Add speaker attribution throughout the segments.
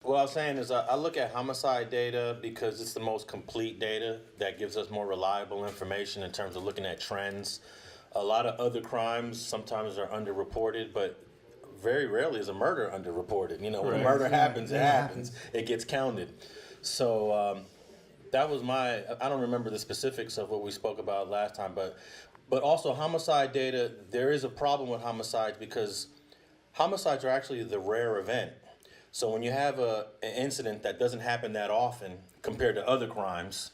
Speaker 1: What I was saying is I look at homicide data because it's the most complete data that gives us more reliable information in terms of looking at trends. A lot of other crimes sometimes are underreported, but very rarely is a murder underreported. You know, when a
Speaker 2: Right.
Speaker 1: murder
Speaker 3: Yeah,
Speaker 1: happens, it
Speaker 3: yeah, it
Speaker 1: happens.
Speaker 3: happens.
Speaker 1: It gets counted. So that was my. I don't remember the specifics of what we spoke about last time, but also homicide data. There is a problem with homicides because homicides are actually the rare event. So when you have an incident that doesn't happen that often compared to other crimes,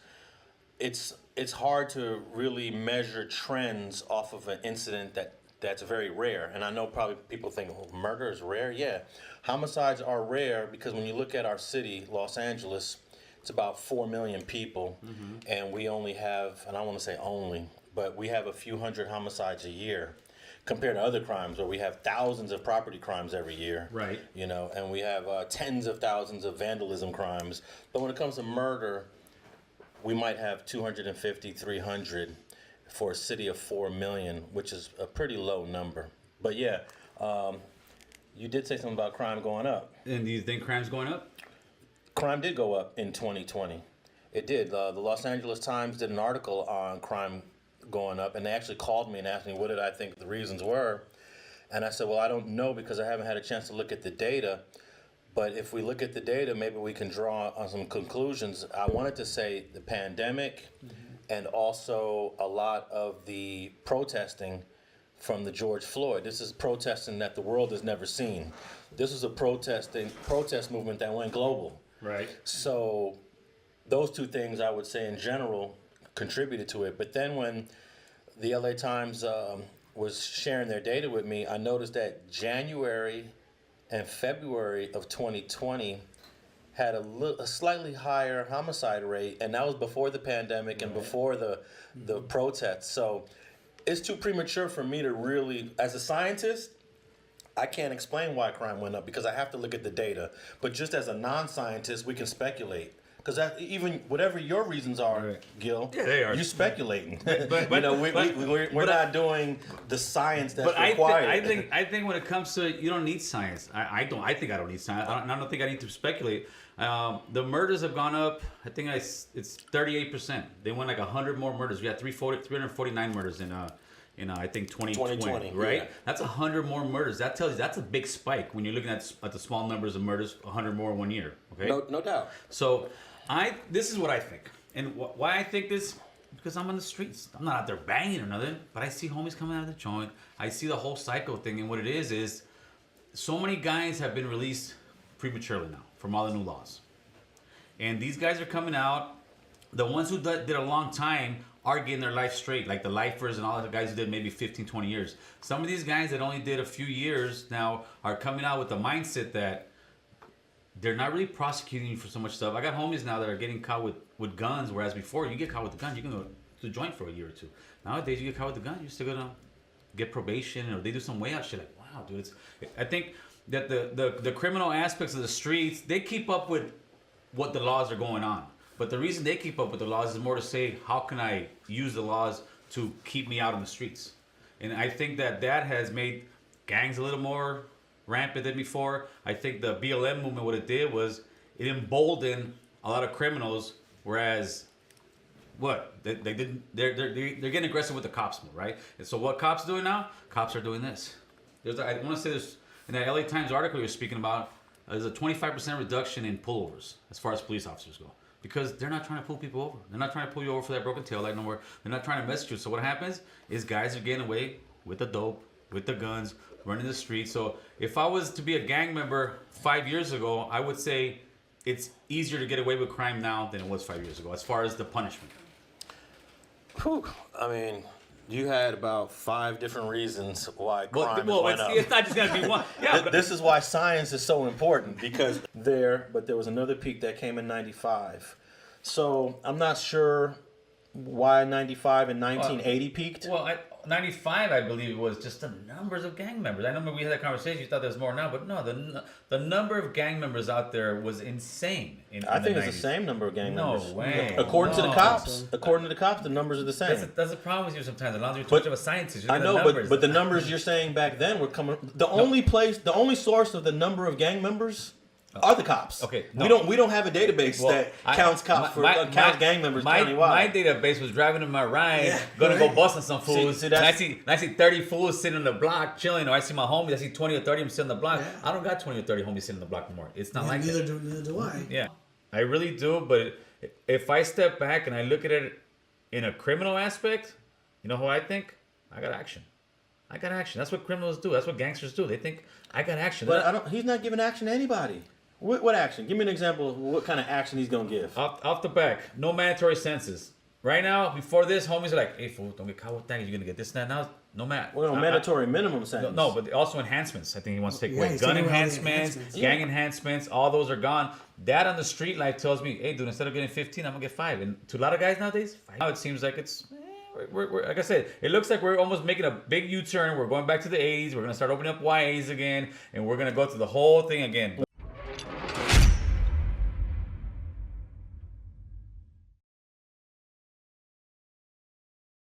Speaker 1: it's hard to really measure trends off of an incident that's very rare. And I know probably people think, oh, murder is rare. Yeah, homicides are rare because when you look at our city, Los Angeles, it's about 4 million people, and we only have, and I don't want to say only, but we have a few hundred homicides a year compared to other crimes where we have thousands of property crimes every year.
Speaker 2: Right.
Speaker 1: You know, and we have tens of thousands of vandalism crimes. But when it comes to murder, we might have 250, 300 for a city of 4 million, which is a pretty low number. But yeah, you did say something about crime going up.
Speaker 2: And do you think crime's going up?
Speaker 1: Crime did go up in 2020. It did. The Los Angeles Times did an article on crime going up, and they actually called me and asked me what did I think the reasons were. And I said, well, I don't know because I haven't had a chance to look at the data. But if we look at the data, maybe we can draw on some conclusions. I wanted to say the pandemic and also a lot of the protesting from the George Floyd. This is protesting that the world has never seen. This is a protest movement that went global.
Speaker 2: Right.
Speaker 1: So those two things I would say in general contributed to it. But then when the LA Times was sharing their data with me, I noticed that January and February of 2020 had a slightly higher homicide rate, and that was before the pandemic and before the protests. So it's too premature for me to really, as a scientist, I can't explain why crime went up because I have to look at the data. But just as a non-scientist, we can speculate. Because even whatever your reasons are,
Speaker 2: Right.
Speaker 1: Gil,
Speaker 2: Yeah, they are.
Speaker 1: you're speculating.
Speaker 2: but-
Speaker 1: you know,
Speaker 2: but-
Speaker 1: we're
Speaker 2: but
Speaker 1: not doing the science that's
Speaker 2: But
Speaker 1: required.
Speaker 2: I think when it comes to you don't need science. I think I don't need science. I don't think I need to speculate. The murders have gone up. I think it's 38%. They went like 100 more murders. We had 349 murders in I think 2020, right?
Speaker 1: yeah.
Speaker 2: That's 100 more murders. That tells you that's a big spike when you're looking at the small numbers of murders. 100 more in 1 year. Okay.
Speaker 1: No doubt.
Speaker 2: So, this is what I think, and why I think this, because I'm on the streets. I'm not out there banging or nothing, but I see homies coming out of the joint. I see the whole psycho thing, and what it is so many guys have been released prematurely now from all the new laws, and these guys are coming out. The ones who did a long time are getting their life straight, like the lifers and all the guys who did maybe 15, 20 years. Some of these guys that only did a few years now are coming out with the mindset that they're not really prosecuting you for so much stuff. I got homies now that are getting caught with guns, whereas before you get caught with the gun, you can go to the joint for a year or two. Nowadays you get caught with the gun, you're still gonna get probation, or they do some way out shit. Like, wow, dude, I think that the criminal aspects of the streets, they keep up with what the laws are going on. But the reason they keep up with the laws is more to say, how can I use the laws to keep me out on the streets? And I think that has made gangs a little more rampant than before. I think the BLM movement, what it did was it emboldened a lot of criminals, whereas they're getting aggressive with the cops more, right? And so what cops doing now? Cops are doing this. I want to say this in that LA Times article you're speaking about. There's a 25% reduction in pullovers as far as police officers go. Because they're not trying to pull people over. They're not trying to pull you over for that broken tail light no more. They're not trying to mess with you. So what happens is guys are getting away with the dope, with the guns, running the streets. So if I was to be a gang member 5 years ago, I would say it's easier to get away with crime now than it was 5 years ago, as far as the punishment.
Speaker 1: Whew. I mean, you had about 5 different reasons why crime went up.
Speaker 2: It's not just gonna be one. Yeah, but
Speaker 1: This is why science is so important because there was another peak that came in 95. So I'm not sure why 95 and 1980 peaked.
Speaker 2: Well, 95, I believe it was just the numbers of gang members. I remember we had that conversation. You thought there was more now, but no, the number of gang members out there was insane.
Speaker 1: I think it's the same number of gang members.
Speaker 2: No way.
Speaker 1: According to the
Speaker 2: No.
Speaker 1: cops, the numbers are the same.
Speaker 2: That's the problem with you sometimes. Alonso, you're too much of a scientist.
Speaker 1: I know, but the numbers you're saying back then were coming. The only source of the number of gang members are the cops.
Speaker 2: Okay,
Speaker 1: we don't have a database that counts cops counts gang members countywide.
Speaker 2: My database was driving in my ride, gonna go busting some fools.
Speaker 1: See,
Speaker 2: and I see 30 fools sitting on the block chilling, or I see my homies. I see 20 or 30 of them sitting on the block. I don't got 20 or 30 homies sitting on the block anymore. It's not like
Speaker 3: neither
Speaker 2: that.
Speaker 3: Neither do I.
Speaker 2: Yeah, I really do. But if I step back and I look at it in a criminal aspect, you know who I think? I got action. I got action. That's what criminals do. That's what gangsters do. They think I got action.
Speaker 1: But he's not giving action to anybody. What action? Give me an example of what kind of action he's gonna give.
Speaker 2: Off the back, no mandatory sentences. Right now, before this, homies are like, "Hey, fool, don't get caught with that. You're gonna get this and that." Now, no matter.
Speaker 1: Well, mandatory minimum sentence.
Speaker 2: No, but also enhancements. I think he wants to take away
Speaker 3: he's
Speaker 2: gun
Speaker 3: taking away all the
Speaker 2: enhancements,
Speaker 3: enhancements.
Speaker 2: gang enhancements. All those are gone. That on the street life tells me, "Hey, dude, instead of getting 15, I'm gonna get 5." And to a lot of guys nowadays, 5. Now it seems like it's. We're like I said, it looks like we're almost making a big U-turn. We're going back to the 80s. We're gonna start opening up YAs again, and we're gonna go through the whole thing again.